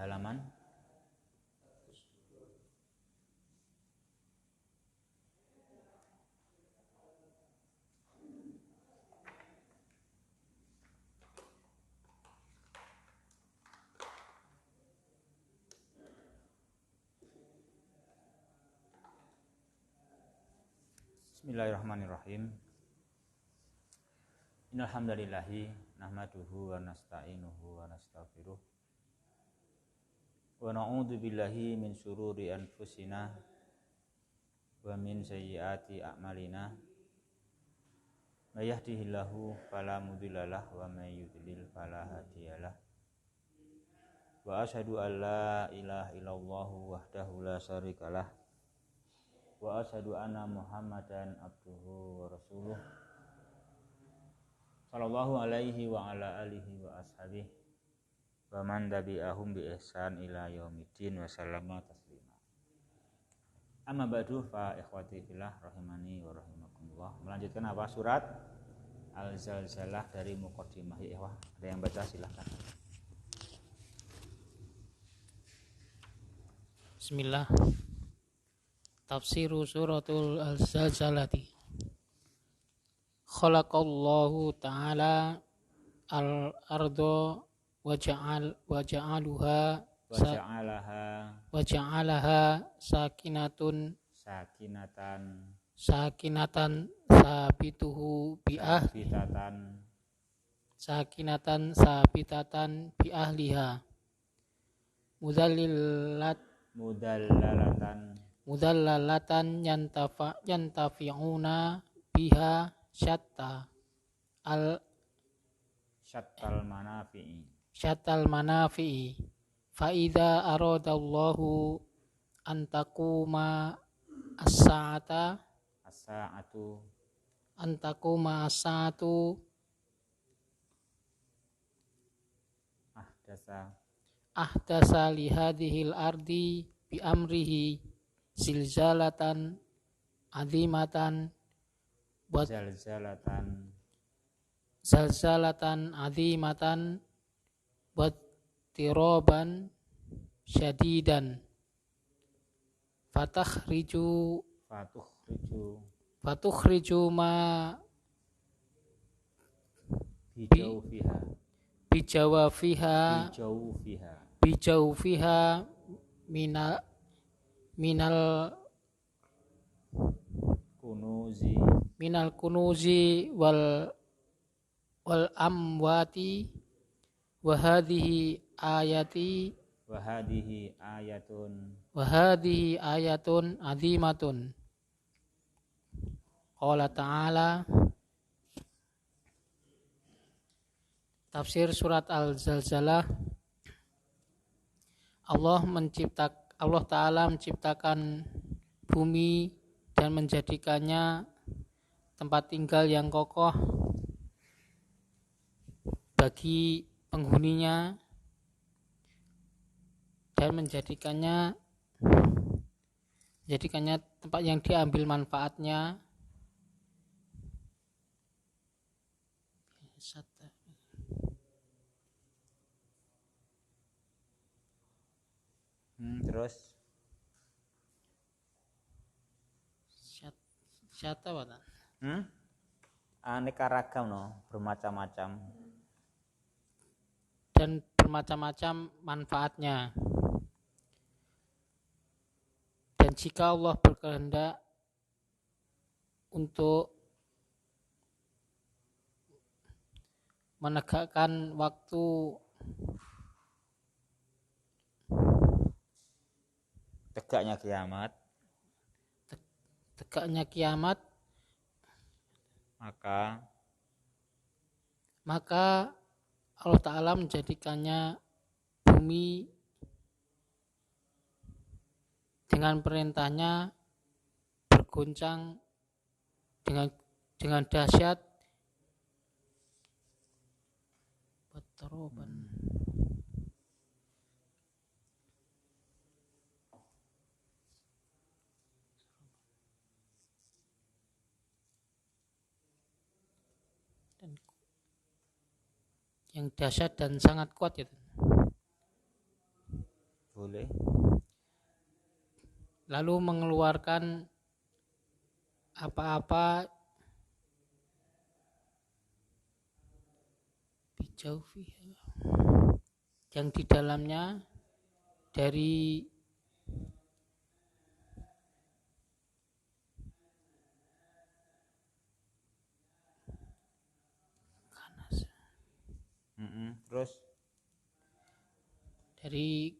halaman Bismillahirrahmanirrahim. Innal hamdalillahi nahmaduhu wa nasta'inuhu wa nastaghfiruh wa na'udzu billahi min syururi anfusina wa min sayyiati a'malina. May yahdihillahu fala mudhillalah wa may yudlil fala hadiyalah. Wa asyhadu an la ilaha illallah wahdahu la syarikalah wa asyhadu anna Muhammadan abduhu wa rasuluh sallallahu alaihi wa ala alihi wa ashabihi wa man tabi'ahum bi ihsan ila yaumiddin wa sallama taslima. Amma ba'du fa ikhwati fillah rahimani wa rahimakumullah. Melanjutkan apa? Surat Al-Zalzalah dari muqaddimah ya ikhwah. Ada yang baca silakan. Bismillah. Tafsiru suratul Al-Zalzalati. Khalaqallahu ta'ala al-arda waja'alaha sakinatan sabitatan bi ahliha mudallalatan yantafi'una biha syattal manafi'i fa idza aradallahu an taquma as-sa'atu ahdasa li hadhil ardi bi amrihi zalzalatan azimatan wa tiraban syadidan fatukhriju ma bijawfiha minal kunuzi wal amwati wa hadhihi ayatun azimatun. Qala ta'ala. Tafsir surat Al-Zalzalah. Allah Ta'ala menciptakan bumi dan menjadikannya tempat tinggal yang kokoh bagi penghuninya dan menjadikannya tempat yang diambil manfaatnya terus syata wata aneka ragam bermacam-macam dan bermacam-macam manfaatnya. Dan jika Allah berkehendak untuk menegakkan waktu tegaknya kiamat maka Allah Ta'ala menjadikannya bumi dengan perintahnya bergoncang dengan dahsyat yang dahsyat dan sangat kuat itu. boleh. Lalu mengeluarkan apa-apa yang di dalamnya dari Terus dari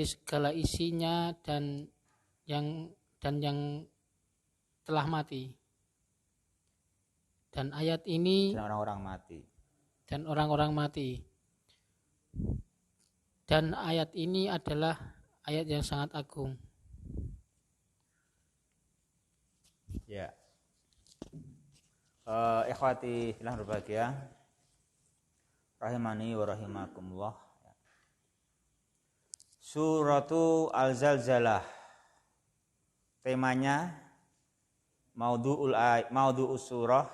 segala isinya dan yang telah mati. Dan ayat ini dan orang-orang mati. Dan ayat ini adalah ayat yang sangat agung. Ya. Ikhwati fillah berbahagia. Rahimani wa rahimakumullah. Suratu Al-Zalzalah. Temanya maudhu'us surah.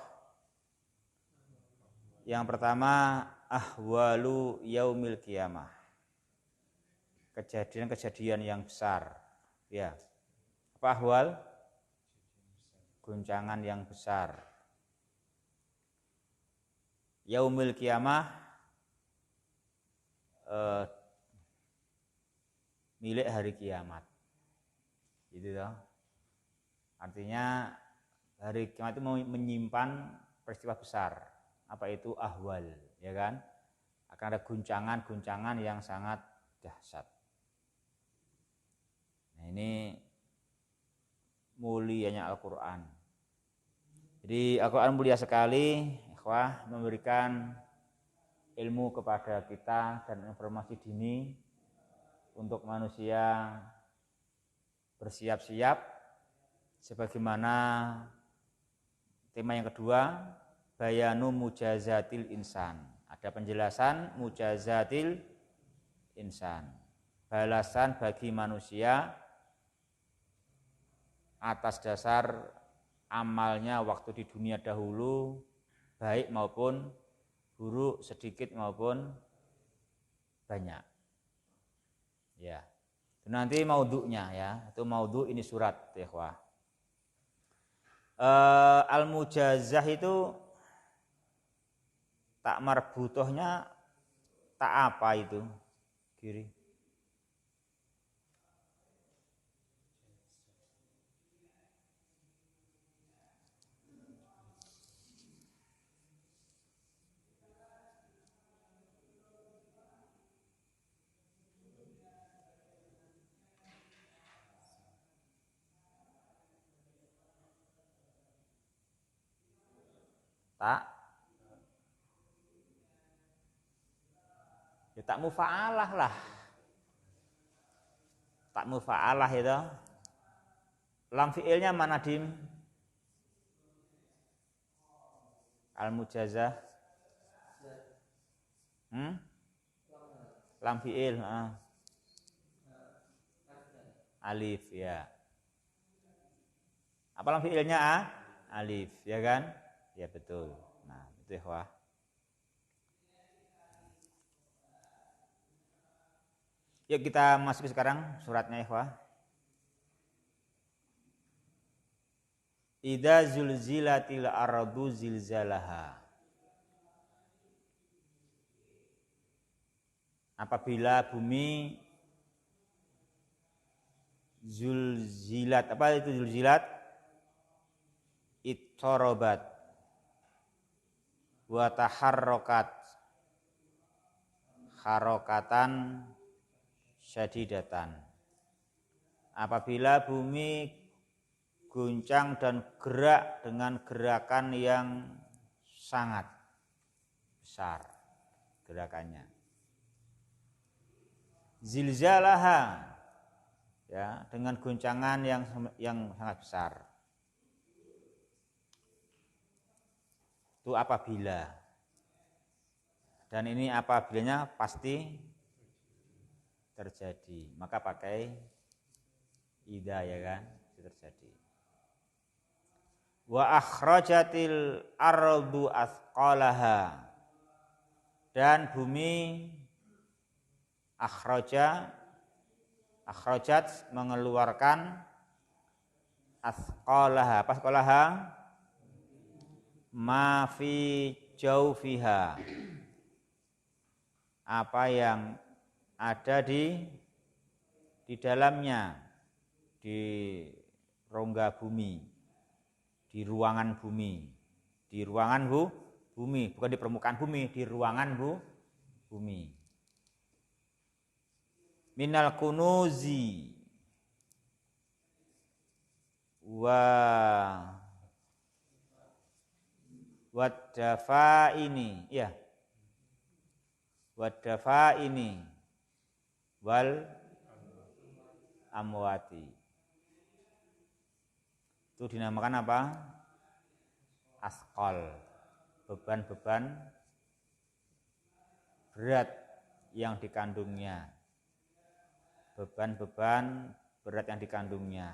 Yang pertama ahwalu yaumil qiyamah. Kejadian-kejadian yang besar. Ya. Apa ahwal? Guncangan yang besar. Yaumil qiyamah milik hari kiamat. Gitu toh. Artinya hari kiamat itu menyimpan peristiwa besar. Apa itu ahwal, ya kan? Akan ada guncangan-guncangan yang sangat dahsyat. Nah, ini mulianya Al-Qur'an. Jadi Al-Qur'an mulia sekali, ikhwah, memberikan ilmu kepada kita dan informasi dini untuk manusia bersiap-siap sebagaimana tema yang kedua, bayanu mujazatil insan. Ada penjelasan mujazatil insan. Balasan bagi manusia atas dasar amalnya waktu di dunia dahulu, baik maupun buruk, sedikit maupun banyak. Ya. Itu nanti maudhu'nya ya. Itu maudhu' ini surat, ya ikhwah. Al-mujazah itu tak marbutohnya tak apa itu? Kiri. Tak. Ya tak mufa'alah lah. Tak mufa'alah itu. Lam fi'ilnya mana, Dim? Al-mujazah. Lam fi'il, alif ya. Apa lam fi'ilnya alif, ya kan? Ya betul. Nah, itu ikhwah. Yuk kita masuk sekarang suratnya ikhwah. Idza zulzilatil ardu zilzalaha. Apabila bumi zulzilat, apa itu zulzilat? Ittarabat wa taharrakat harokatan syadidatan. Apabila bumi guncang dan gerak dengan gerakan yang sangat besar gerakannya. Zilzalaha, ya, dengan guncangan yang sangat besar. Itu apabila. Dan ini apabilanya pasti terjadi. Maka pakai idza, ya kan? Terjadi. Wa akhrajatil ardu athqalaha. Dan bumi akhrajat mengeluarkan asqalaha. Apa asqalaha? Ma fi jaufiha. Apa yang ada di dalamnya, di rongga bumi, di ruangan bumi, bumi, bukan di permukaan bumi, di ruangan bumi. Minal kunuzi wadafa ini, ya, wadafa ini wal amwati. Itu dinamakan apa? Asqal. Beban-beban berat yang dikandungnya. Beban-beban berat yang dikandungnya.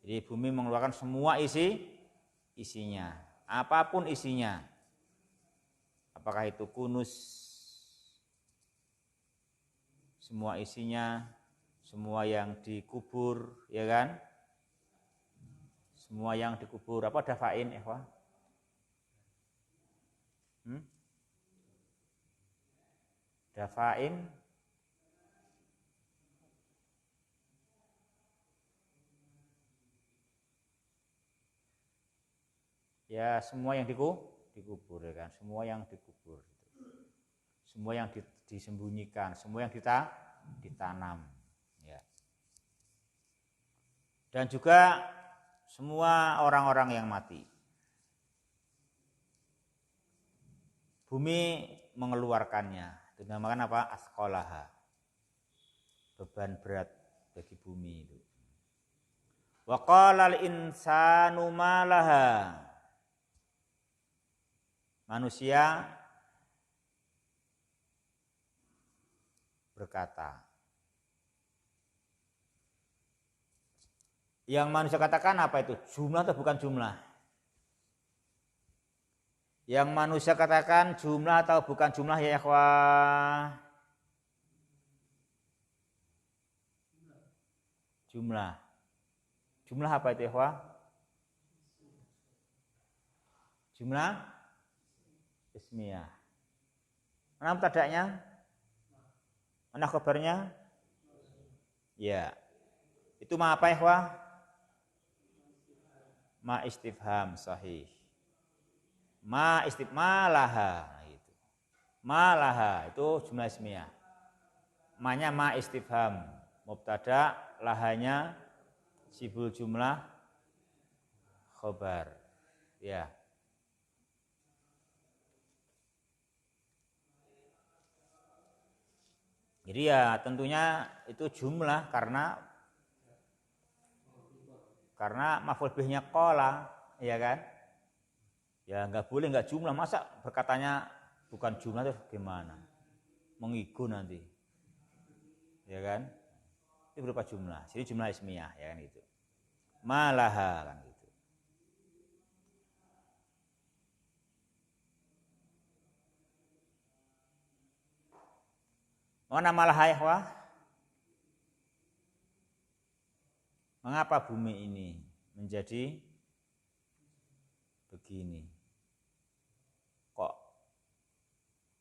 Jadi bumi mengeluarkan semua isinya. Apapun isinya. Apakah itu kunus, semua isinya, semua yang dikubur, ya kan? Semua yang dikubur. Apa dafain, ikhwah? Dafain ya, semua yang dikubur, ya kan? Semua yang dikubur. Semua yang disembunyikan, semua yang ditanam, ya. Dan juga semua orang-orang yang mati. Bumi mengeluarkannya. Itu dinamakan apa? Asqalaha. Beban berat bagi bumi itu. Wa qalal insanu malaha. Manusia berkata. Yang manusia katakan apa itu? Jumlah atau bukan jumlah? Yang manusia katakan jumlah atau bukan jumlah, ya ikhwah? Jumlah. Jumlah apa itu, ikhwah? Jumlah ismiyah. Mana mubtada'nya? Mana khabarnya? Ya. Itu ma apa, ikhwah? Ma istifham, sahih. Ma laha, itu. Ma laha itu jumlah ismiyah. Ma-nya ma istifham, mubtada, lahanya sibul jumlah khobar. Ya. Jadi ya tentunya itu jumlah karena maf'ul bihnya qala, ya kan? Ya nggak boleh nggak jumlah, masa berkatanya bukan jumlah itu gimana? Mengigu nanti, ya kan? Itu berupa jumlah, jadi jumlah ismiyah, ya kan gitu. Malaha kan gitu. Mana malaha, ya wah? Mengapa bumi ini menjadi begini? Kok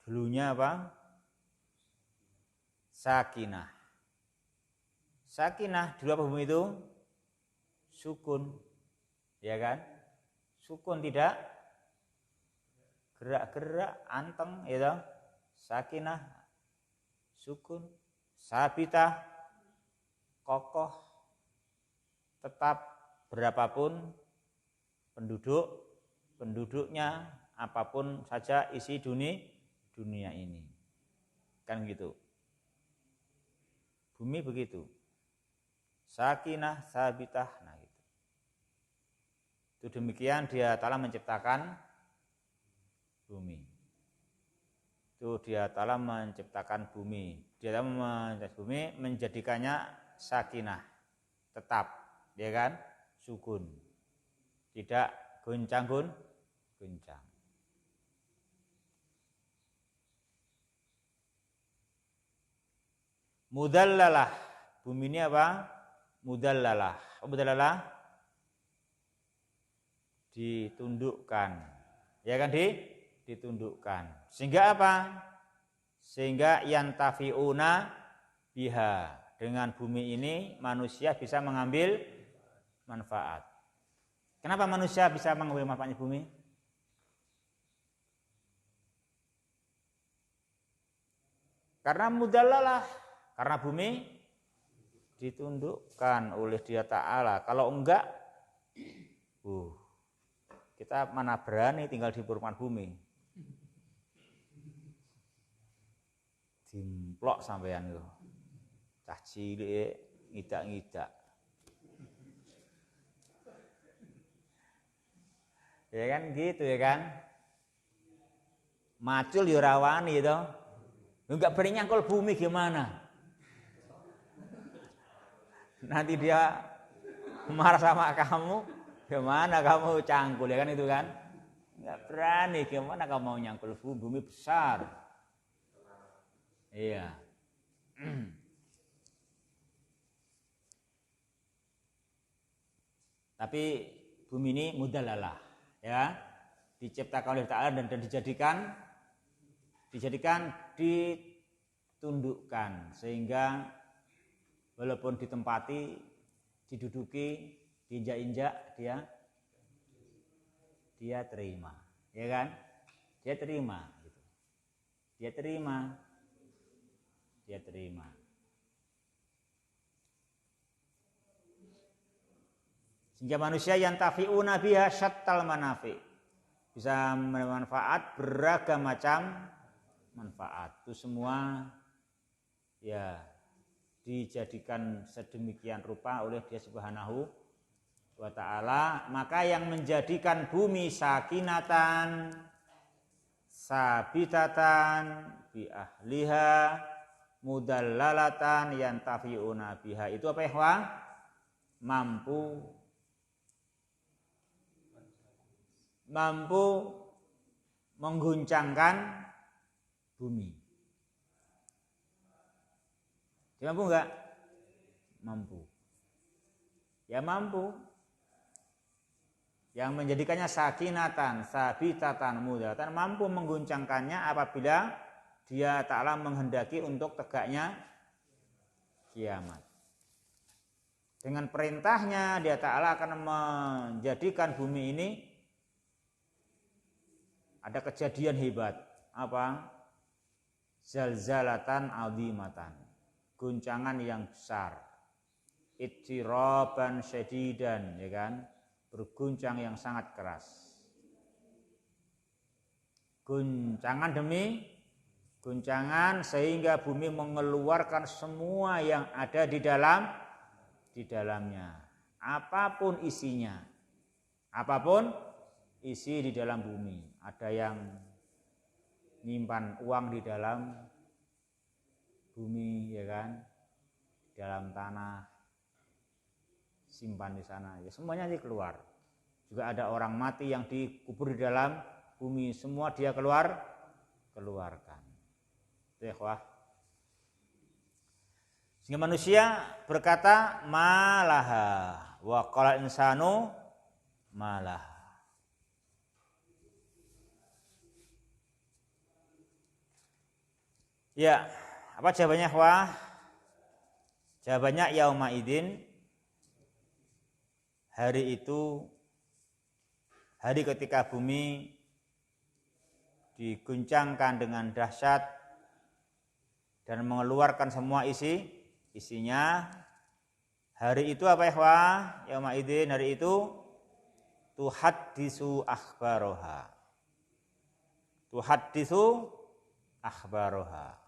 dulunya apa? Sakinah. Sakinah dulu apa bumi itu? Sukun. Ya kan? Sukun, tidak gerak-gerak, anteng, ya. Sakinah, sukun. Sabitah, kokoh, tetap berapapun penduduknya, apapun saja isi dunia ini. Kan gitu. Bumi begitu. Sakinah, sabitah, nah gitu. Itu demikian dia Ta'ala menciptakan bumi. Itu dia Ta'ala menciptakan bumi. Dia Ta'ala menciptakan bumi, menjadikannya sakinah, tetap, ya kan? Sukun. Tidak goncang. Mudallalah. Bumi ini apa? Mudallalah. Mudallalah ditundukkan. Ya kan ditundukkan. Sehingga apa? Sehingga yantafiuna biha. Dengan bumi ini manusia bisa mengambil manfaat. Kenapa manusia bisa mengambil manfaatnya bumi? Karena mudallalah. Karena bumi ditundukkan oleh Dia Ta'ala. Kalau enggak, kita mana berani tinggal di permukaan bumi. Dimplok sampean itu. Cah cilik ngidak-ngidak. Ya kan gitu ya kan. Macul ya rawani itu. Enggak berani nyangkul bumi gimana? Nanti dia marah sama kamu, gimana kamu cangkul ya kan itu kan? Enggak berani, gimana kamu mau nyangkul bumi besar? Iya. Tapi bumi ini mudallalah, ya, diciptakan oleh Ta'ala dan dijadikan ditundukkan sehingga walaupun ditempati, diduduki, diinjak-injak, dia terima, ya kan? Dia terima, gitu. Dia terima. Sehingga manusia yang tafi'una biha syattal manafi. Bisa bermanfaat beragam macam manfaat. Itu semua ya dijadikan sedemikian rupa oleh Dia Subhanahu wa Ta'ala. Maka yang menjadikan bumi sakinatan, sabitatan, bi ahliha, mudallalatan, yantafi'una biha. Itu apa ya? Mampu mengguncangkan bumi. Dia mampu enggak? Mampu. Ya mampu. Yang menjadikannya sakinatan, sabitatan, mudalatan, mampu mengguncangkannya apabila Dia Ta'ala menghendaki untuk tegaknya kiamat. Dengan perintahnya Dia Ta'ala akan menjadikan bumi ini ada kejadian hebat. Apa? Zalzalatan azimatan. Guncangan yang besar. Ittiraban syadidan, ya kan? Berguncang yang sangat keras. Guncangan demi guncangan sehingga bumi mengeluarkan semua yang ada di dalamnya. Apapun isinya. Apapun isi di dalam bumi. Ada yang nyimpan uang di dalam bumi, ya kan? Di dalam tanah, simpan di sana. Ya semuanya dia keluar. Juga ada orang mati yang dikubur di dalam bumi, semua dia keluarkan. Itu ya, ikhwah. Sehingga manusia berkata malaha wa qala insanu malaha. Ya, apa jawabannya, ikhwah? Jawabannya yauma idzin, hari itu, hari ketika bumi diguncangkan dengan dahsyat dan mengeluarkan semua isinya. Hari itu apa, ikhwah? Yauma idzin, hari itu tuhaddisu akhbaroha. Tuhaddisu akhbaroha.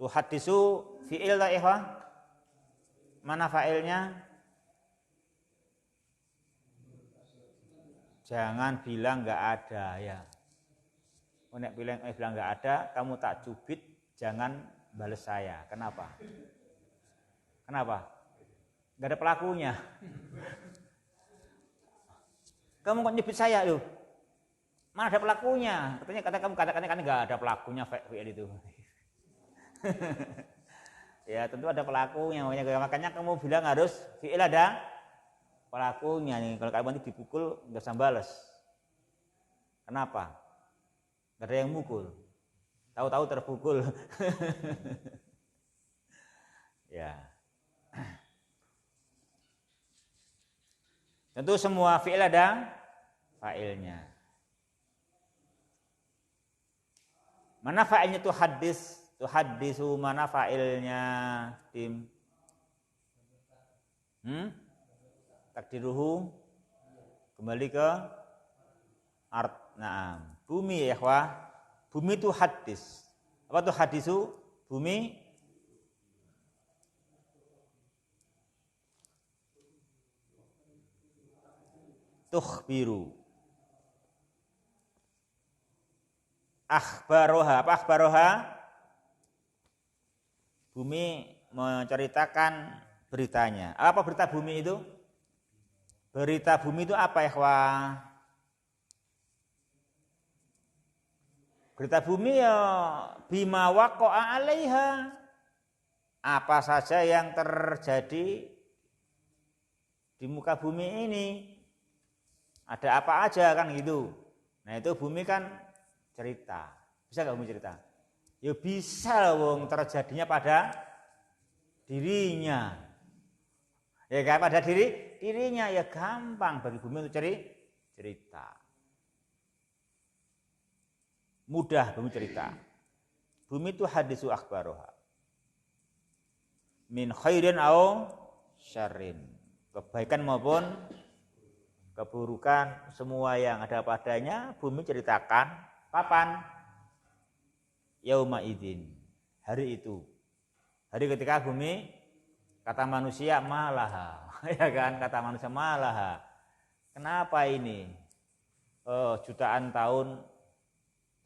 Tuhaddisu fi'il la, ikhwah? Mana fa'ilnya? Jangan bilang enggak ada, ya. Nek bilang enggak ada, kamu tak cubit, jangan bales saya. Kenapa? Enggak ada pelakunya. Kamu kok nyubit saya loh? Mana ada pelakunya? Katanya kamu katakan enggak ada pelakunya fi'il itu. Ya tentu ada pelakunya, makanya kamu bilang harus fi'il ada pelakunya nih. Kalau kamu nanti dipukul nggak usah balas. Kenapa? Gak ada yang mukul. Tahu-tahu terpukul. Ya. Tentu semua fi'il ada fa'ilnya. Mana fa'ilnya tuh hadis? Tuh hadisu mana fa'ilnya tim? Takdiruhu kembali ke art. Naam. Bumi ya ikhwah. Bumi itu hadis. Apa tuh hadisu? Bumi tukhbiru. Akhbaroha. Apa akhbaroha? Bumi menceritakan beritanya. Apa berita bumi itu? Berita bumi itu apa ya, ikhwah? Berita bumi ya bima waqa'a 'alaiha. Apa saja yang terjadi di muka bumi ini. Ada apa aja kan gitu. Nah, itu bumi kan cerita. Bisa enggak bumi cerita? Ya bisa wong terjadinya pada dirinya. Ya kan pada dirinya ya gampang bagi bumi untuk cerita. Mudah bumi cerita. Bumi itu hadisu akhbaroha. Min khairin au syarrin. Kebaikan maupun keburukan semua yang ada padanya bumi ceritakan. Kapan? Yauma idzin. Hari itu. Hari ketika bumi kata manusia malaha. Ya kan kata manusia malaha. Kenapa ini? Jutaan tahun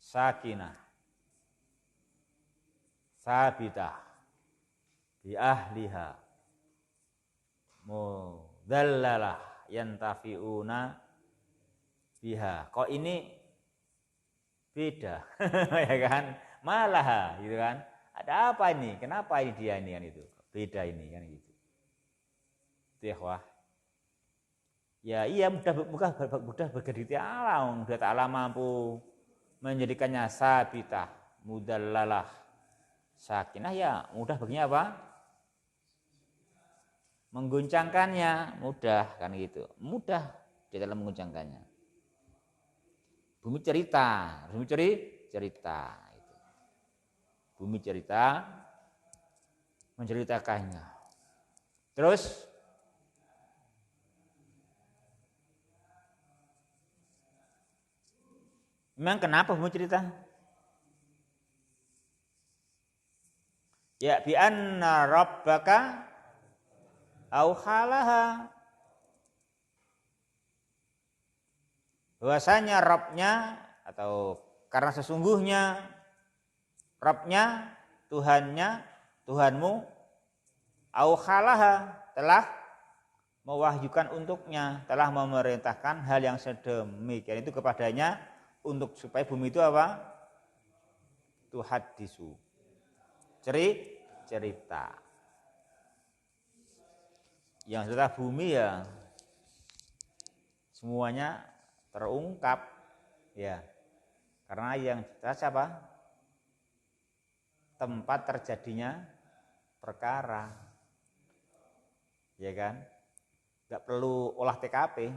sakinah. Sabitah. Bi ahliha. Mudhallalah yantafi'una biha. Kok ini beda? Ya kan? Malah gitu kan. Ada apa ini? Kenapa ini dia ini kan itu? Beda ini kan gitu. Itu ya, wah. Ya iya mudah bergadi ta'ala. Mudah ta'ala mampu menjadikannya sabitah, mudallalah, sakinah ya mudah baginya apa? Mengguncangkannya mudah kan gitu. Mudah di dalam mengguncangkannya. Bumi cerita itu. Bumi cerita menceritakannya. Terus memang kenapa bumi cerita? Ya bi anna rabbaka auhalaha. Bahwasanya Rabbnya atau karena sesungguhnya Rabbnya, Tuhannya, Tuhanmu auhalaha telah mewahyukan untuknya, telah memerintahkan hal yang sedemikian itu kepadanya untuk supaya bumi itu apa? Tuhaddisu. Cerita. Yang setelah bumi ya semuanya terungkap ya. Karena yang jelas apa? Tempat terjadinya perkara. Ya kan? Enggak perlu olah TKP.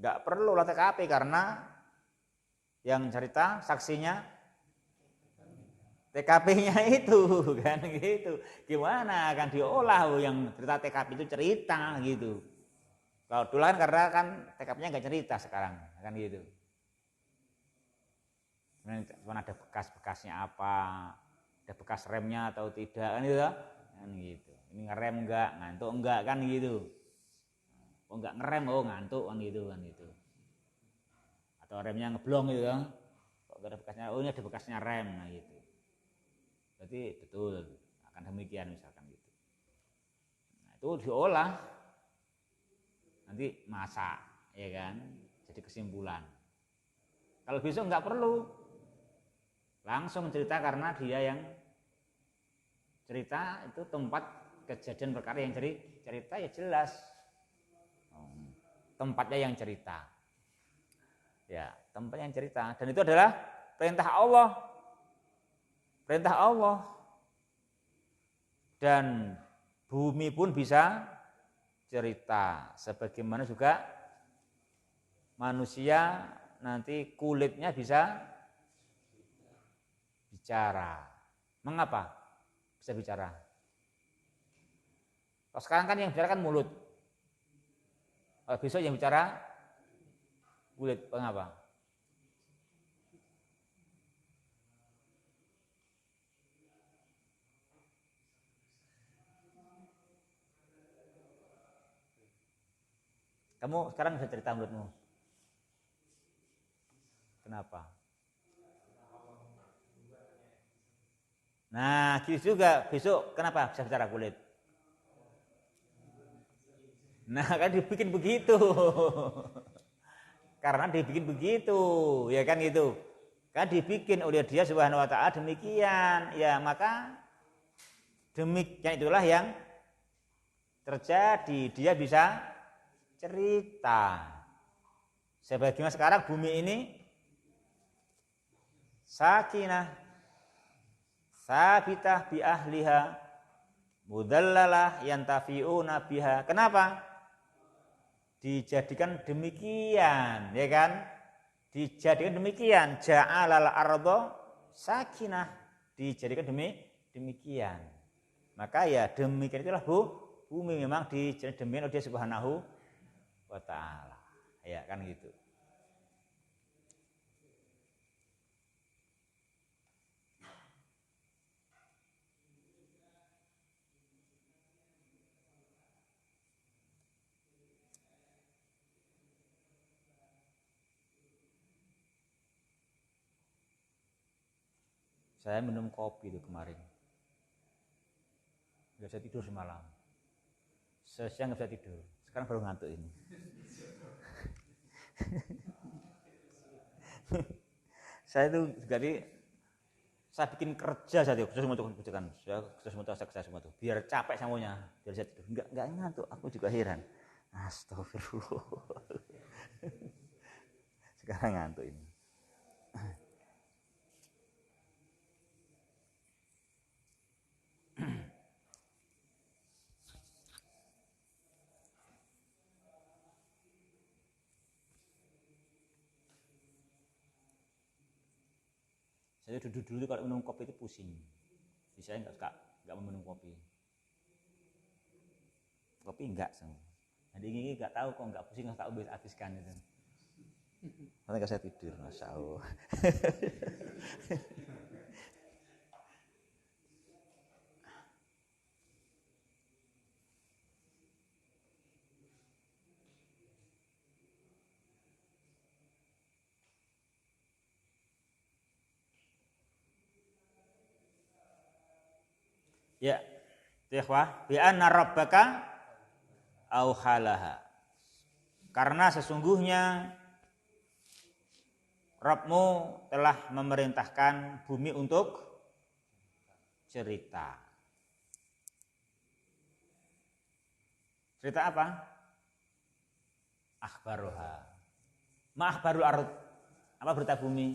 Enggak perlu olah TKP karena yang cerita saksinya TKP-nya itu kan gitu. Gimana akan diolah yang cerita TKP itu cerita gitu. Kalau dulu kan karena kan TKP-nya enggak cerita sekarang kan gitu. Cuma ada bekas-bekasnya apa, ada bekas remnya atau tidak kan gitu. Ini ngerem enggak, ngantuk enggak kan gitu. Oh enggak ngerem, oh ngantuk kan gitu. Atau remnya ngeblong gitu kan. Kok ada bekasnya, oh ini ada bekasnya rem nah gitu. Berarti betul akan demikian misalkan gitu. Nah, itu diolah nanti masak ya kan, jadi kesimpulan. Kalau besok enggak perlu langsung cerita karena dia yang Cerita itu tempat kejadian perkara yang cerita ya jelas. Tempatnya yang cerita. Ya, tempat yang cerita, dan itu adalah perintah Allah. Perintah Allah. Dan bumi pun bisa cerita, sebagaimana juga manusia nanti kulitnya bisa bicara. Mengapa bisa bicara? Kalau sekarang kan yang bicara kan mulut. Kalau besok yang bicara kulit. Mengapa? Kamu sekarang bisa cerita mulutmu. Kenapa? Nah, gitu juga besok kenapa bisa bicara kulit? Nah, kan dibikin begitu. Karena dibikin begitu, ya kan gitu. Kan dibikin oleh Dia Subhanahu wa taala demikian. Ya, maka demikian itulah yang terjadi. Dia bisa cerita. Sebagaimana sekarang bumi ini sakinah, sabitah bi ahliha, mudallalah yantafi'una biha. Kenapa? Dijadikan demikian, ya kan? Dijadikan demikian. Ja'alal ardo sakinah. Dijadikan demikian. Maka ya demikian itulah bumi memang dijadikan demikian oleh Dia Subhanahu wa ta'ala. Ya kan gitu. Saya minum kopi itu kemarin. Gak bisa tidur semalam. Sesiang gak bisa tidur. Sekarang baru ngantuk ini. Saya itu jadi saya bikin kerja saya itu semua itu kerjakan. Saya semua itu biar capek semuanya, biar saya tidur. Enggak ngantuk. Aku juga heran. Astagfirullah. Sekarang ngantuk ini. Saya dulu kalau minum kopi itu pusing. Jadi saya enggak mau minum kopi. Kopi enggak sama. Jadi ini enggak tahu kok enggak pusing, enggak tahu habiskan itu. Nanti saya tidur, Masya Allah. Ya, ikhwah, bi anna rabbaka auhalaha. Karena sesungguhnya Rabbmu telah memerintahkan bumi untuk cerita. Cerita apa? Akhbaruha. Ma akhbarul ardh. Apa berita bumi?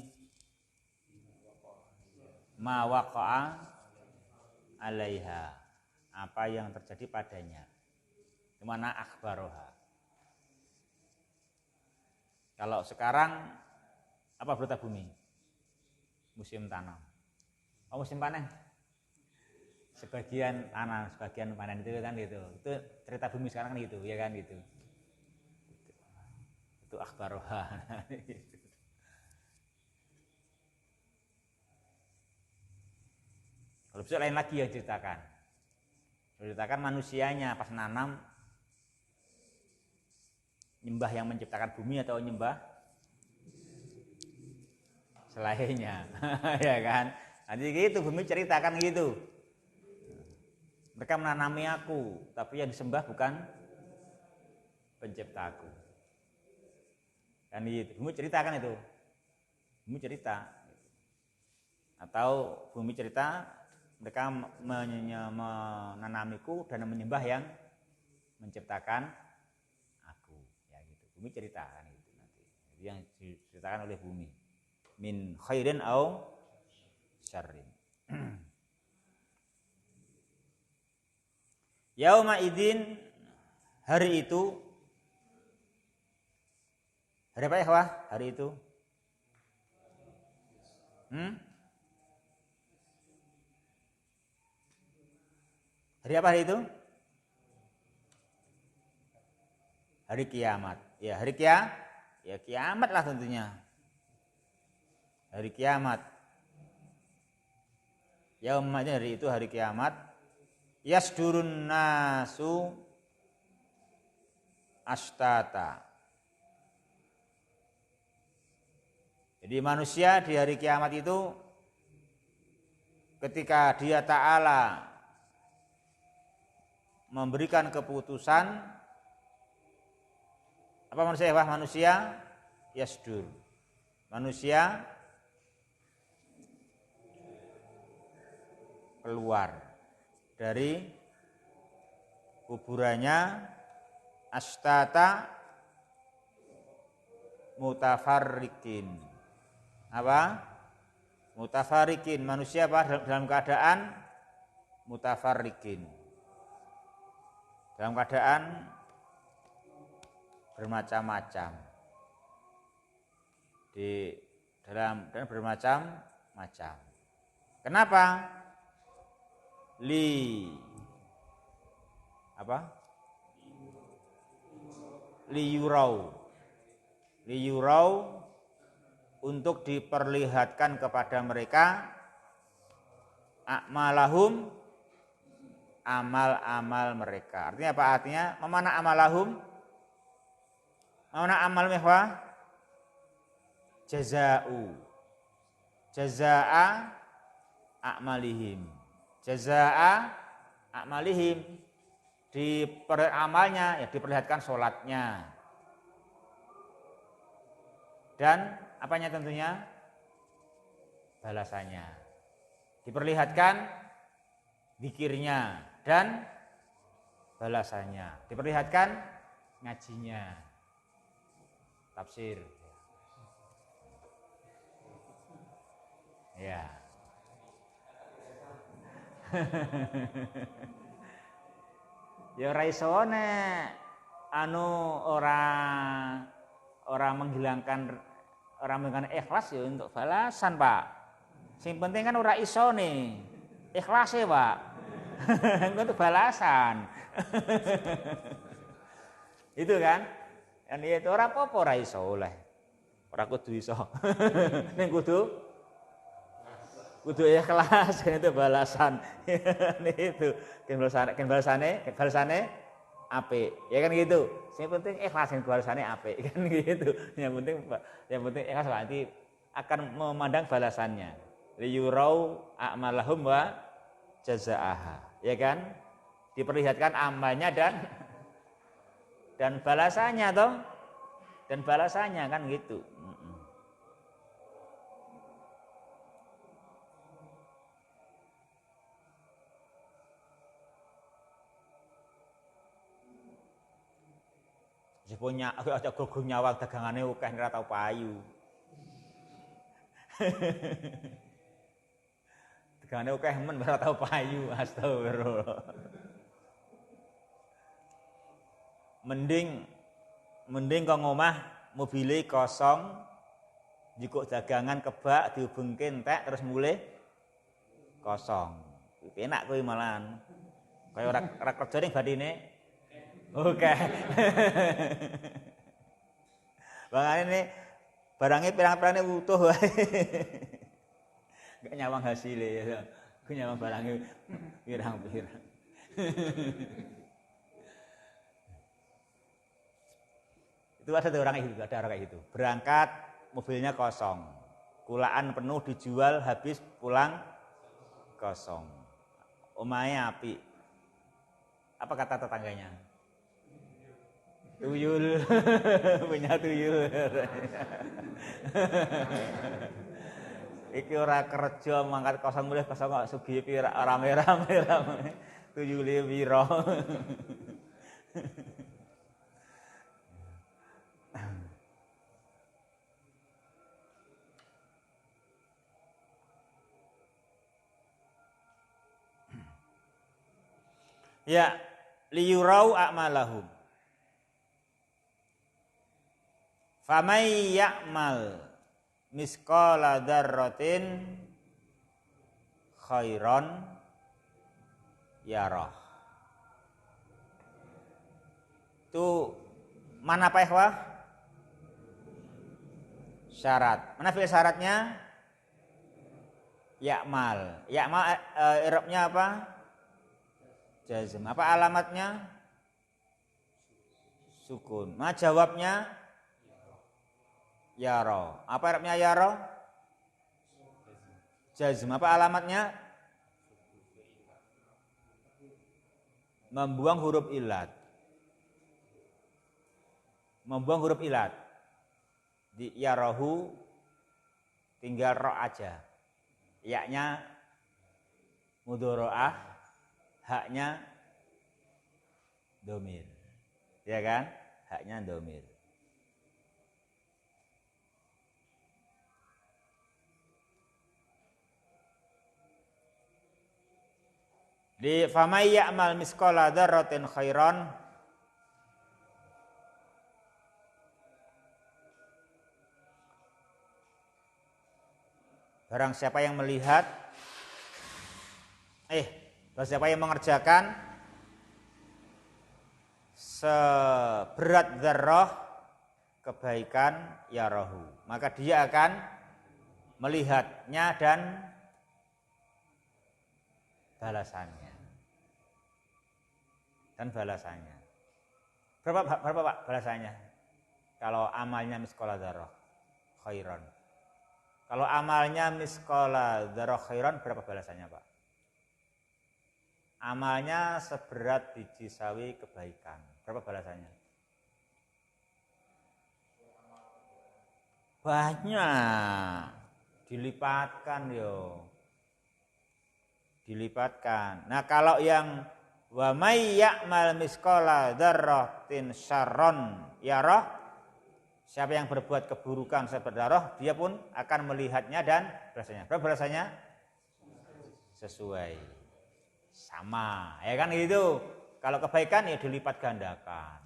Ma waqa'a alaiha. Apa yang terjadi padanya? Di mana akhbaruha? Kalau sekarang apa berita bumi? Musim tanam. Oh, musim panen. Sebagian tanam, sebagian panen itu kan gitu. Itu cerita bumi sekarang kan gitu, ya kan gitu. Itu akhbaruha. Kalau besok lain lagi yang ceritakan. Ceritakan manusianya pas nanam, nyembah yang menciptakan bumi atau nyembah selainnya. Ya kan? Nanti gitu bumi ceritakan gitu. Mereka menanami aku, tapi yang disembah bukan penciptaku. Kan gitu. Bumi ceritakan itu. Bumi cerita. Atau bumi cerita mereka menanamiku dan menyembah yang menciptakan aku. Ya gitu. Bumi ceritakan gitu nanti. Jadi yang diceritakan oleh bumi. Min khairin au syarrin. Yauma idzin, hari itu. Hari apa ya, wah? Hari itu. Hari apa hari itu? Hari kiamat. Ya, hari ya kiamat lah tentunya. Hari kiamat. Yauma idzin, hari itu hari kiamat. Yasdurun nasu ashtata. Jadi manusia di hari kiamat itu ketika dia Ta'ala memberikan keputusan, apa manusia? Wah, manusia yasdur. Manusia keluar dari kuburannya astata mutafarrikin. Apa? Mutafarrikin, manusia apa? Dalam keadaan mutafarrikin. Dalam keadaan bermacam-macam. Dan bermacam-macam. Kenapa? Liyurau untuk diperlihatkan kepada mereka a'malahum, amal-amal mereka. Artinya apa? Artinya memana amalahum? Memana amal mehwa? Jazaa a'malihim. Jazaa a'malihim. Di amalnya ya diperlihatkan sholatnya. Dan apanya tentunya? Balasannya. Diperlihatkan zikirnya dan balasannya. Diperlihatkan ngajinya. Tafsir. Ya. Ya ora isone orang menghilangkan ikhlas ya untuk balasan, Pak. Sing penting kan ora isone ikhlas ya, Pak. Untuk balasan. Itu kan? Kan itu ora apa-apa ora iso oleh. Ora kudu iso. Ning kudu ikhlas itu balasan. Itu kan balasane apik. Ya kan gitu. Yang penting ikhlas kan balasane apik kan gitu. Yang penting ikhlas nanti akan memandang balasannya. Liyurau a'malahum wa jazaaha. Ya kan? Diperlihatkan amalnya dan balasannya toh. Dan balasannya kan gitu. Punya aja gogo nyawang dagangane akeh ora tau payu. Dagangane akeh men ora tau payu, astagfirullah. Mending kok ngomah mobile kosong, jikuk dagangan kebak dihubungke entek terus mulih kosong. Enak kuwi malahan. Kaya ora kerja ning badine. Oke. Bangane ini barangnya pirang-pirangnya utuh wae. Enggak nyawang hasilnya ya. Ku nyawang barangnya pirang-pirang. Itu ada orang kayak gitu. Berangkat mobilnya kosong. Kulaan penuh dijual habis pulang kosong. Omahe api. Apa kata tetangganya? Tuyul, punya tuyul. Iki ora kerja mangkat 0 kok sugih iki rame-rame. Tuyule pira. Ya, liyurau a'malahum. Famay ya'mal misqala dzarratin khairon yarah. Itu mana Pak Ikhwah? Syarat. Mana fi'il syaratnya? Ya'mal. Ya'mal i'rabnya apa? Jazm. Apa alamatnya? Sukun. Mana jawabnya? Yara. Apa i'rabnya yara? Jazm. Apa alamatnya? Membuang huruf ilat. Membuang huruf ilat. Di yarahu tinggal ro aja. Ya-nya mudhoro'ah, haknya domir. Ya kan? Haknya domir. Di famay ya'mal misqala dzarratin khairan barang siapa yang melihat barang siapa yang mengerjakan seberat dzarrah kebaikan yarahu, maka dia akan melihatnya dan balasannya. Berapa Pak balasannya? Kalau amalnya misqala dzarrah khairan. Kalau amalnya misqala dzarrah khairan, berapa balasannya Pak? Amalnya seberat biji sawi kebaikan. Berapa balasannya? Banyak. Dilipatkan yo. Dilipatkan. Nah, kalau yang wa may ya'mal misqala dzarratin syarron yarah, siapa yang berbuat keburukan seberdarah, dia pun akan melihatnya dan balasannya. Berapa balasannya? Sesuai. Sama. Ya kan gitu. Kalau kebaikan ya dilipat gandakan.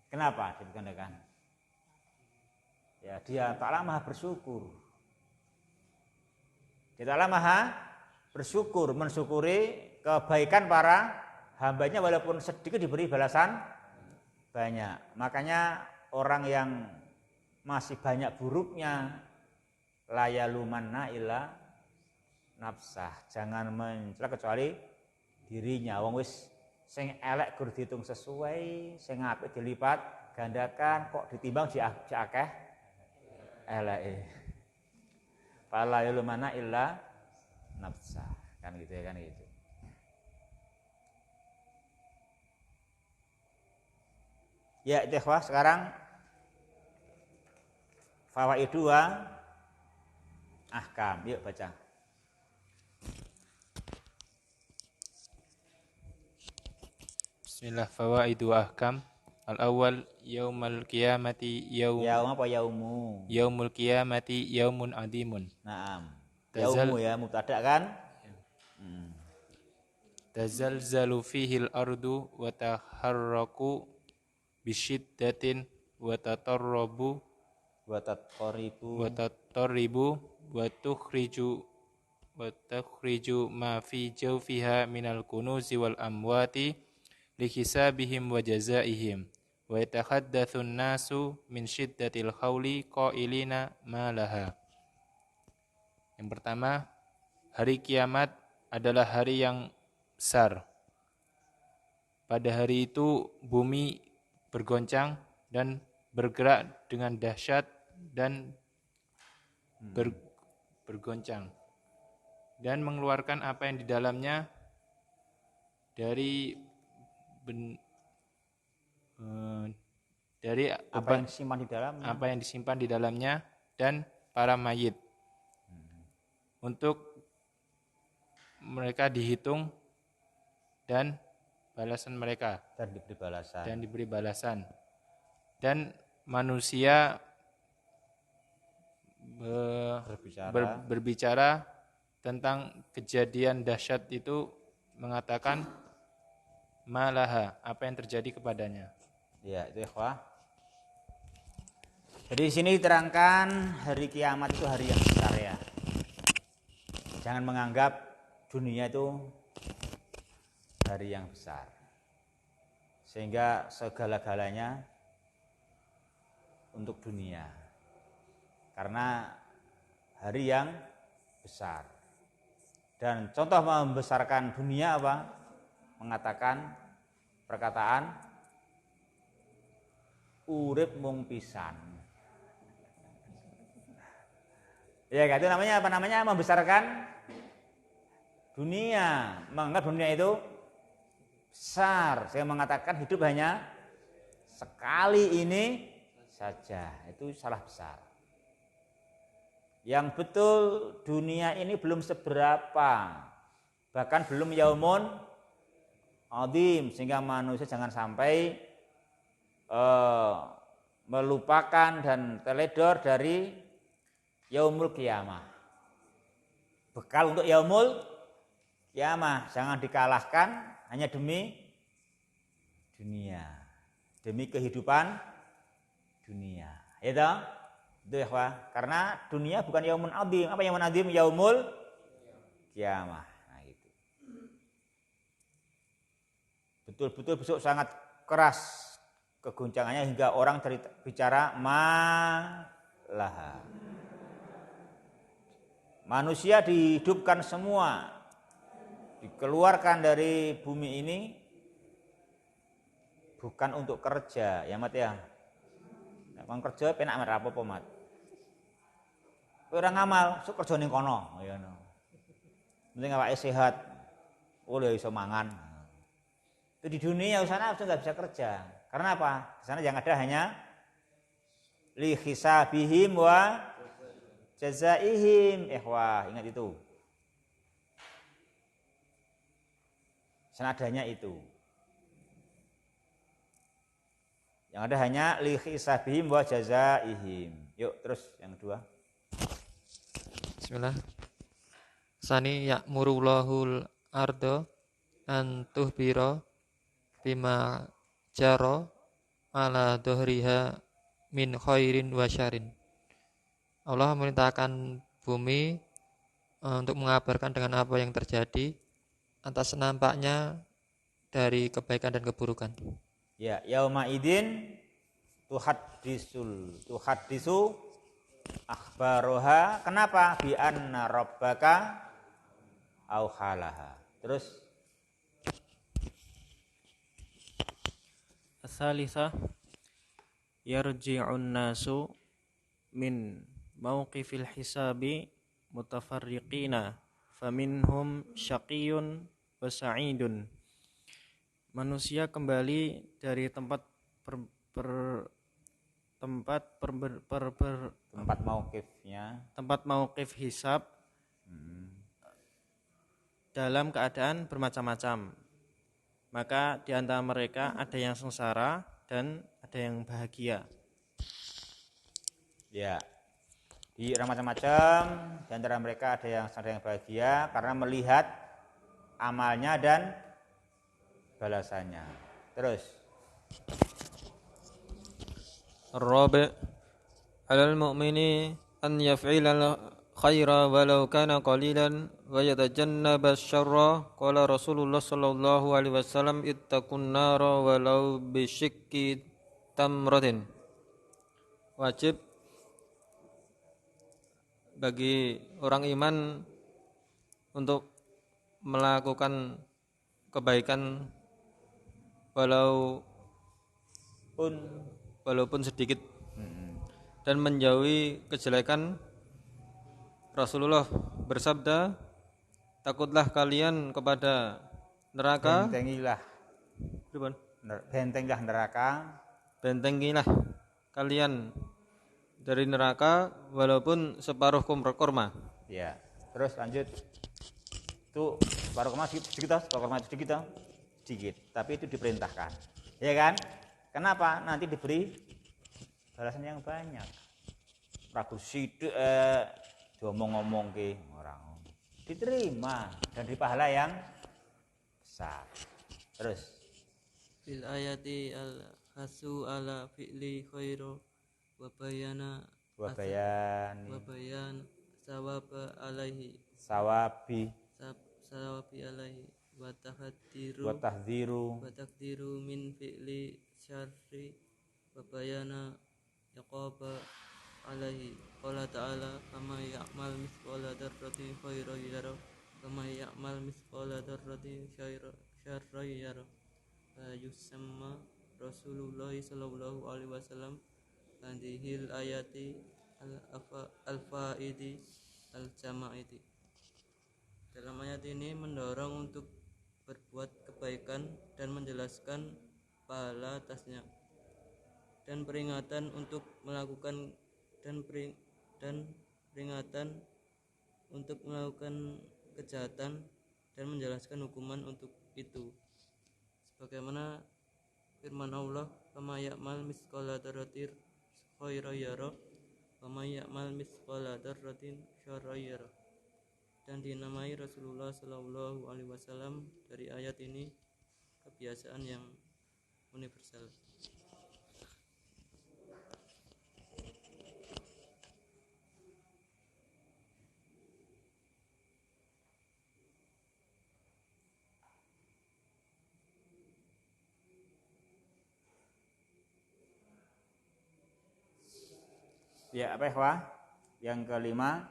Kenapa dilipat gandakan? Ya dia Ta'ala Maha bersyukur. Dia Ta'ala Maha bersyukur, mensyukuri kebaikan para hambanya walaupun sedikit diberi balasan banyak. Makanya orang yang masih banyak buruknya la yalumanna illa nafsah, jangan mencela kecuali dirinya. Wong wis sing elek gur dihitung sesuai, sing apik dilipat gandakan, kok ditimbang si akeh eleke. Fala yalumanna illa nafsah, kan gitu ya, kan gitu. Ya, ikhwah, sekarang fawaidu wa ahkam. Yuk baca. Bismillah, fawaidu wa ahkam. Al-awwal yaumal qiyamati Yaum apa yaumu? Yaumul qiyamati yaumun adimun. Naam. Yaumu ya mubtada kan? Tazalzalu fihi al-ardu wa taharraku bisyiddatin wa tatarrabu Wa tatqaribu wa tukhriju ma fi jawfiha minal kunuzi wal amwati lihisabihim wa jazaihim wa yatakhaddatsun nasu min syiddatil khawli qailina ma laha. Yang pertama, hari kiamat adalah hari yang besar. Pada hari itu bumi bergoncang dan bergerak dengan dahsyat dan bergoncang dan mengeluarkan apa yang di dalamnya dari apa yang disimpan di dalamnya? Apa yang disimpan di dalamnya dan para mayit. untuk mereka dihitung dan balasan mereka dan diberi balasan. Dan manusia berbicara tentang kejadian dahsyat itu mengatakan malaha, apa yang terjadi kepadanya. Ya, itu ikhwah. Jadi di sini diterangkan hari kiamat itu hari yang besar ya. Jangan menganggap dunia itu hari yang besar. Sehingga segala-galanya untuk dunia. Karena hari yang besar. Dan contoh membesarkan dunia apa? Mengatakan perkataan urip mung pisan. Ya, itu namanya apa namanya? Membesarkan dunia, menganggap dunia itu besar. Saya mengatakan hidup hanya sekali ini saja. Itu salah besar. Yang betul dunia ini belum seberapa. Bahkan belum yaumun adzim, sehingga manusia jangan sampai melupakan dan teledor dari yaumul qiyamah. Bekal untuk yaumul qiyamah jangan dikalahkan hanya demi dunia, demi kehidupan dunia. Itu ya, karena dunia bukan yaumun adzim. Apa yaumun adzim? Yaumul qiyamah. Nah, itu. Betul-betul besok sangat keras keguncangannya hingga orang bicara malaha. Manusia dihidupkan semua, dikeluarkan dari bumi ini bukan untuk kerja, ya mat ya. Nek kerja penak mat apa mat. Ora ngamal, sok kerja ning kono, ya no. Penting awake sehat. Oleh iso mangan. Itu di dunia sana sudah enggak bisa kerja. Karena apa? Di sana yang ada hanya li hisabihim wa jazaihim. Wah, ingat itu. Senadanya itu. Yang ada hanya li hisabihim wa jazaihim. Yuk, terus yang kedua. Bismillah. Sani ya'murullahul ardo an tuhbira bima jaro ala dohriha min khairin wa syarin. Allah memerintahkan bumi untuk mengabarkan dengan apa yang terjadi atas nampaknya dari kebaikan dan keburukan. Ya, yauma idin tuhaddisu akhbaroha. Kenapa? Bi anna rabbaka auhalaha. Terus As-salisah yarji'un nasu min mauqifil hisabi mutafarriqina faminhum syaqiyun wa sa'idun. Manusia kembali dari tempat mauqif hisab dalam keadaan bermacam-macam. Maka di antara mereka ada yang sengsara dan ada yang bahagia. ya, di macam-macam, di antara mereka ada yang sengsara yang bahagia karena melihat amalnya dan balasannya. Terus Ar-rabi' 'alal mu'mini an yaf'ilal khaira walau kana qalilan wa yatajannaba asy-syarra. Qala Rasulullah sallallahu alaihi wasallam ittaqun nara walau bisyikki tamratin. Wajib bagi orang iman untuk melakukan kebaikan walaupun sedikit dan menjauhi kejelekan. Rasulullah bersabda, takutlah kalian kepada neraka, bentengilah neraka, bentengilah kalian dari neraka walaupun separuh kurma. ya. Terus lanjut. Itu separuh koma sedikit, tapi itu diperintahkan. Ya kan? Kenapa? Nanti diberi balasan yang banyak. Ragu sithik diomong-omong ke orang. Diterima dan di pahala yang besar. Terus fil ayati al hasu ala fi'li khairu wa bayan sawaba alaihi sawabi alaihi wa tahdhiru min fi'li syarri wa bayana yaqaba alaihi. Qala ta'ala kama ya'mal misqala dzarratin khairan yara kama ya'mal misqala dzarratin syarran yara. Yusamma Rasulullah sallallahu alaihi wasallam hadhil ayati al-faidi al-jama'ati. Dalam ayat ini mendorong untuk berbuat kebaikan dan menjelaskan pahala atasnya, dan peringatan untuk melakukan kejahatan dan menjelaskan hukuman untuk itu. Sebagaimana firman Allah, "Kama ya'mal misqala dzarratin khairan yara, kama ya'mal misqala dzarratin syarran yara." Dan dinamai Rasulullah sallallahu alaihi wasallam dari ayat ini kebiasaan yang universal. ya apa ikhwah? Yang kelima,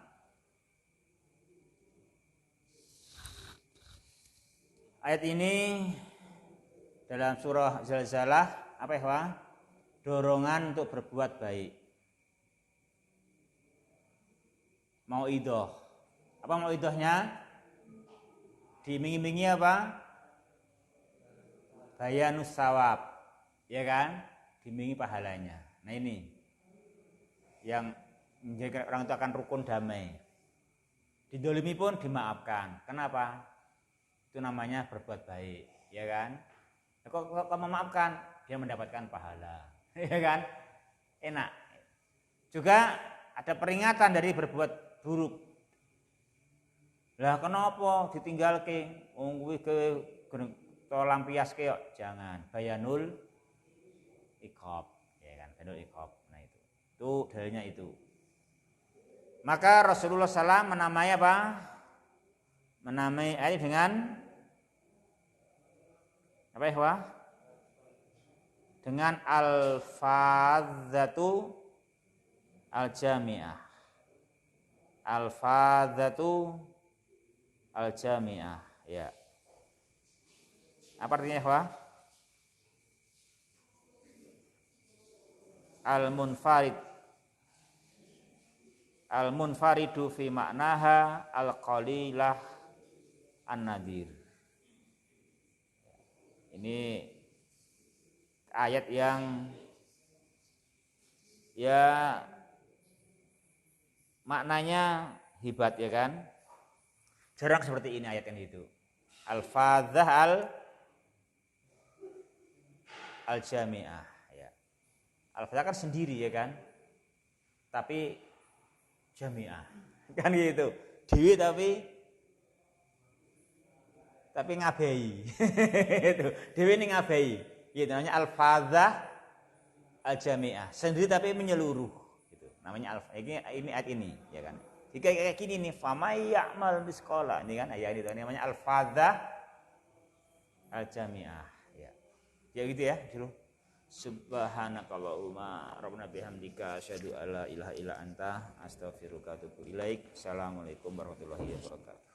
ayat ini dalam surah Zalzalah apa ikhwah? Dorongan untuk berbuat baik. Mauidhah. Apa mauidhahnya? Diiming-imingi apa? Bayanus sawab. Ya kan? Diiming-imingi pahalanya. Nah ini yang menjadikan orang itu akan rukun damai. Didolimi pun dimaafkan. Kenapa? Itu namanya berbuat baik, ya kan? Kok memaafkan, dia mendapatkan pahala, ya kan? Enak. Juga ada peringatan dari berbuat buruk. Lah kenapa ditinggal ke? Kuwi ke lampias ke? Jangan. Bayanul iqab, ya kan? Bayanul iqab. Itu dalilnya itu. Maka Rasulullah SAW menamai apa? Menamai ayat dengan apa ya? Dengan al-fadzatu al-jami'ah. Al-fadzatu al-jami'ah. Ya. Apa artinya ya? Al-munfarid. Al-munfaridu fi maknaha al-qalilah an-nadir. Ini ayat yang ya maknanya hebat, ya kan? Jarang seperti ini ayat yang itu. Al-fadzah al-jami'ah, ya. Al-fadzah kan sendiri, ya kan? Tapi jami'ah kan gitu, dewi tapi ngabai itu dewi ini ngabai gitu, namanya al-fadzah al-jami'ah, sendiri tapi menyeluruh gitu, namanya ini ayat ini, ya kan? Jika kayak gini nih, famay ya'mal misqala, ini kan ayat itu namanya al-fadzah al-jami'ah, ya gitu ya dulu. Subhanakallahumma rabbana bihamdika asyhadu alla ilaha illa anta astaghfiruka wa atubu ilaik. Assalamualaikum warahmatullahi wabarakatuh.